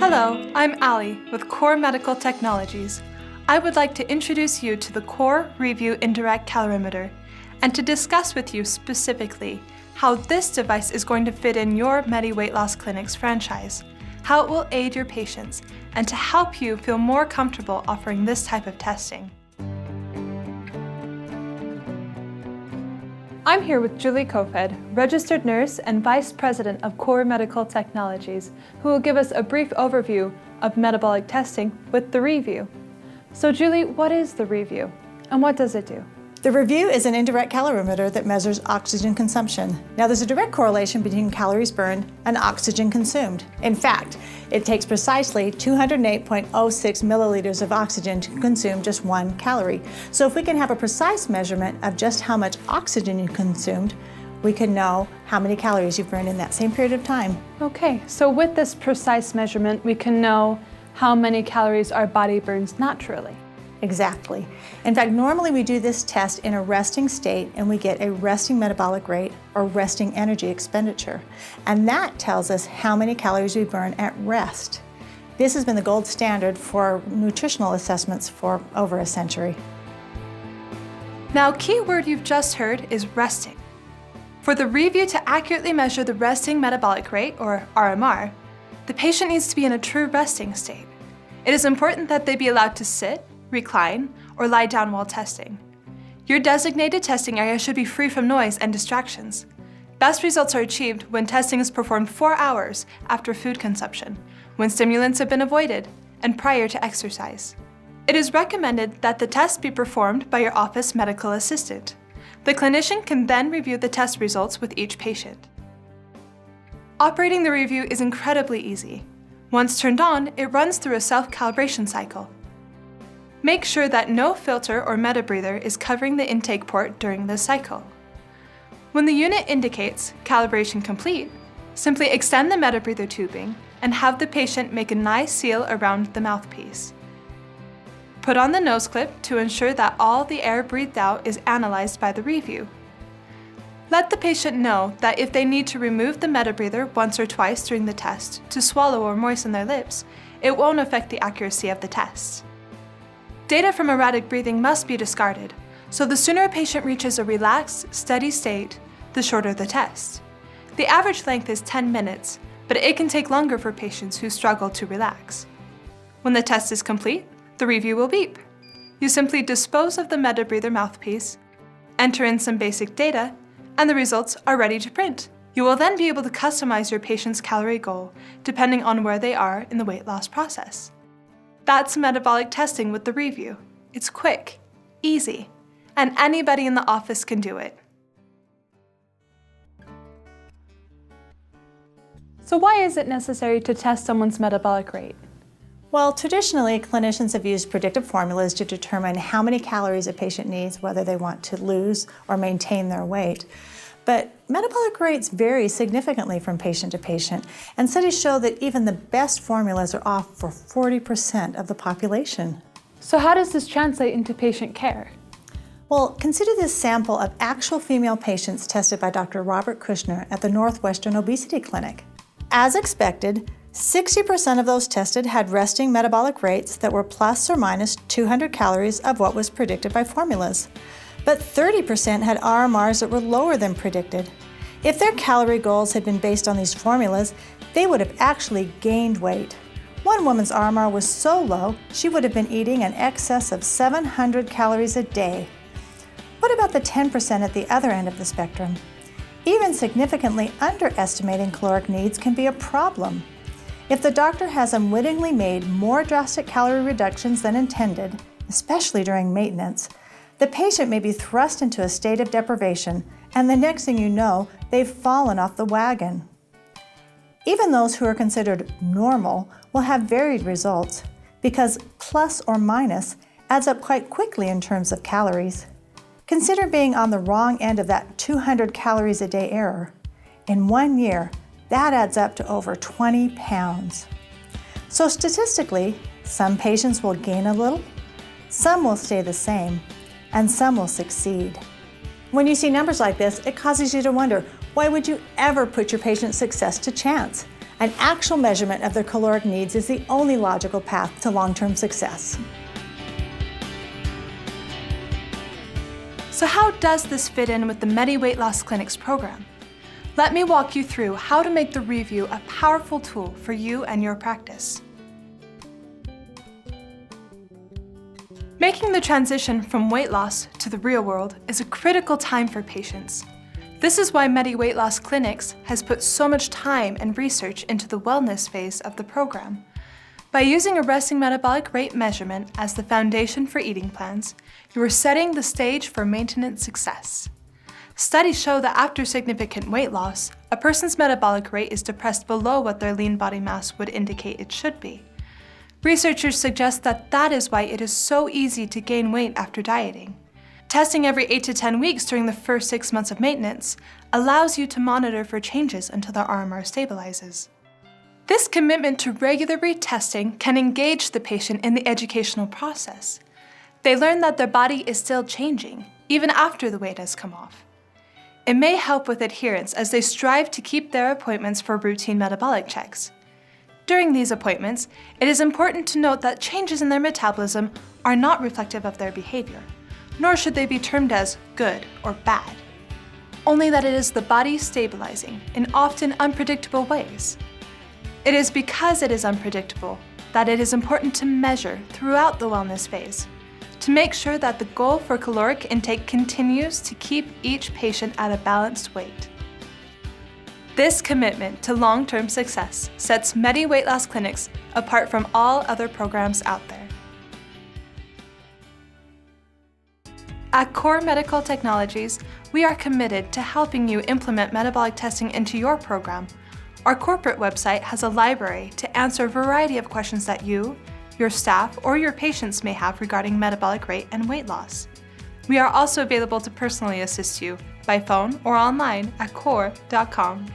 Hello, I'm Ali with KORR Medical Technologies. I would like to introduce you to the KORR ReeVue Indirect Calorimeter and to discuss with you specifically how this device is going to fit in your Medi-Weightloss Clinic's franchise, how it will aid your patients, and to help you feel more comfortable offering this type of testing. I'm here with Julie Kofed, registered nurse and vice president of KORR Medical Technologies, who will give us a brief overview of metabolic testing with the ReeVue. So Julie, what is the ReeVue and what does it do? The ReeVue is an indirect calorimeter that measures oxygen consumption. Now, there's a direct correlation between calories burned and oxygen consumed. In fact, it takes precisely 208.06 milliliters of oxygen to consume just 1 calorie. So if we can have a precise measurement of just how much oxygen you consumed, we can know how many calories you've burned in that same period of time. Okay, so with this precise measurement, we can know how many calories our body burns naturally. Exactly. In fact, normally we do this test in a resting state and we get a resting metabolic rate or resting energy expenditure. And that tells us how many calories we burn at rest. This has been the gold standard for nutritional assessments for over a century. Now, a key word you've just heard is resting. For the ReeVue to accurately measure the resting metabolic rate, or RMR, the patient needs to be in a true resting state. It is important that they be allowed to sit, recline, or lie down while testing. Your designated testing area should be free from noise and distractions. Best results are achieved when testing is performed 4 hours after food consumption, when stimulants have been avoided, and prior to exercise. It is recommended that the test be performed by your office medical assistant. The clinician can then review the test results with each patient. Operating the ReeVue is incredibly easy. Once turned on, it runs through a self-calibration cycle. Make sure that no filter or metabreather is covering the intake port during this cycle. When the unit indicates calibration complete, simply extend the metabreather tubing and have the patient make a nice seal around the mouthpiece. Put on the nose clip to ensure that all the air breathed out is analyzed by the ReeVue. Let the patient know that if they need to remove the metabreather once or twice during the test to swallow or moisten their lips, it won't affect the accuracy of the test. Data from erratic breathing must be discarded, so the sooner a patient reaches a relaxed, steady state, the shorter the test. The average length is 10 minutes, but it can take longer for patients who struggle to relax. When the test is complete, the ReeVue will beep. You simply dispose of the metabreather mouthpiece, enter in some basic data, and the results are ready to print. You will then be able to customize your patient's calorie goal depending on where they are in the weight loss process. That's metabolic testing with the ReeVue. It's quick, easy, and anybody in the office can do it. So why is it necessary to test someone's metabolic rate? Well, traditionally, clinicians have used predictive formulas to determine how many calories a patient needs, whether they want to lose or maintain their weight. But metabolic rates vary significantly from patient to patient, and studies show that even the best formulas are off for 40% of the population. So how does this translate into patient care? Well, consider this sample of actual female patients tested by Dr. Robert Kushner at the Northwestern Obesity Clinic. As expected, 60% of those tested had resting metabolic rates that were plus or minus 200 calories of what was predicted by formulas. But 30% had RMRs that were lower than predicted. If their calorie goals had been based on these formulas, they would have actually gained weight. One woman's RMR was so low, she would have been eating an excess of 700 calories a day. What about the 10% at the other end of the spectrum? Even significantly underestimating caloric needs can be a problem. If the doctor has unwittingly made more drastic calorie reductions than intended, especially during maintenance, the patient may be thrust into a state of deprivation, and the next thing you know, they've fallen off the wagon. Even those who are considered normal will have varied results, because plus or minus adds up quite quickly in terms of calories. Consider being on the wrong end of that 200 calories a day error. In 1 year, that adds up to over 20 pounds. So statistically, some patients will gain a little, some will stay the same, and some will succeed. When you see numbers like this, it causes you to wonder, why would you ever put your patient's success to chance? An actual measurement of their caloric needs is the only logical path to long-term success. So how does this fit in with the Medi-Weightloss Clinic's program? Let me walk you through how to make the ReeVue a powerful tool for you and your practice. Making the transition from weight loss to the real world is a critical time for patients. This is why Medi-Weightloss Clinics has put so much time and research into the wellness phase of the program. By using a resting metabolic rate measurement as the foundation for eating plans, you are setting the stage for maintenance success. Studies show that after significant weight loss, a person's metabolic rate is depressed below what their lean body mass would indicate it should be. Researchers suggest that that is why it is so easy to gain weight after dieting. Testing every 8 to 10 weeks during the first 6 months of maintenance allows you to monitor for changes until the RMR stabilizes. This commitment to regular retesting can engage the patient in the educational process. They learn that their body is still changing, even after the weight has come off. It may help with adherence as they strive to keep their appointments for routine metabolic checks. During these appointments, it is important to note that changes in their metabolism are not reflective of their behavior, nor should they be termed as good or bad, only that it is the body stabilizing in often unpredictable ways. It is because it is unpredictable that it is important to measure throughout the wellness phase to make sure that the goal for caloric intake continues to keep each patient at a balanced weight. This commitment to long-term success sets Medi-Weightloss Clinics apart from all other programs out there. At KORR Medical Technologies, we are committed to helping you implement metabolic testing into your program. Our corporate website has a library to answer a variety of questions that you, your staff, or your patients may have regarding metabolic rate and weight loss. We are also available to personally assist you by phone or online at korr.com.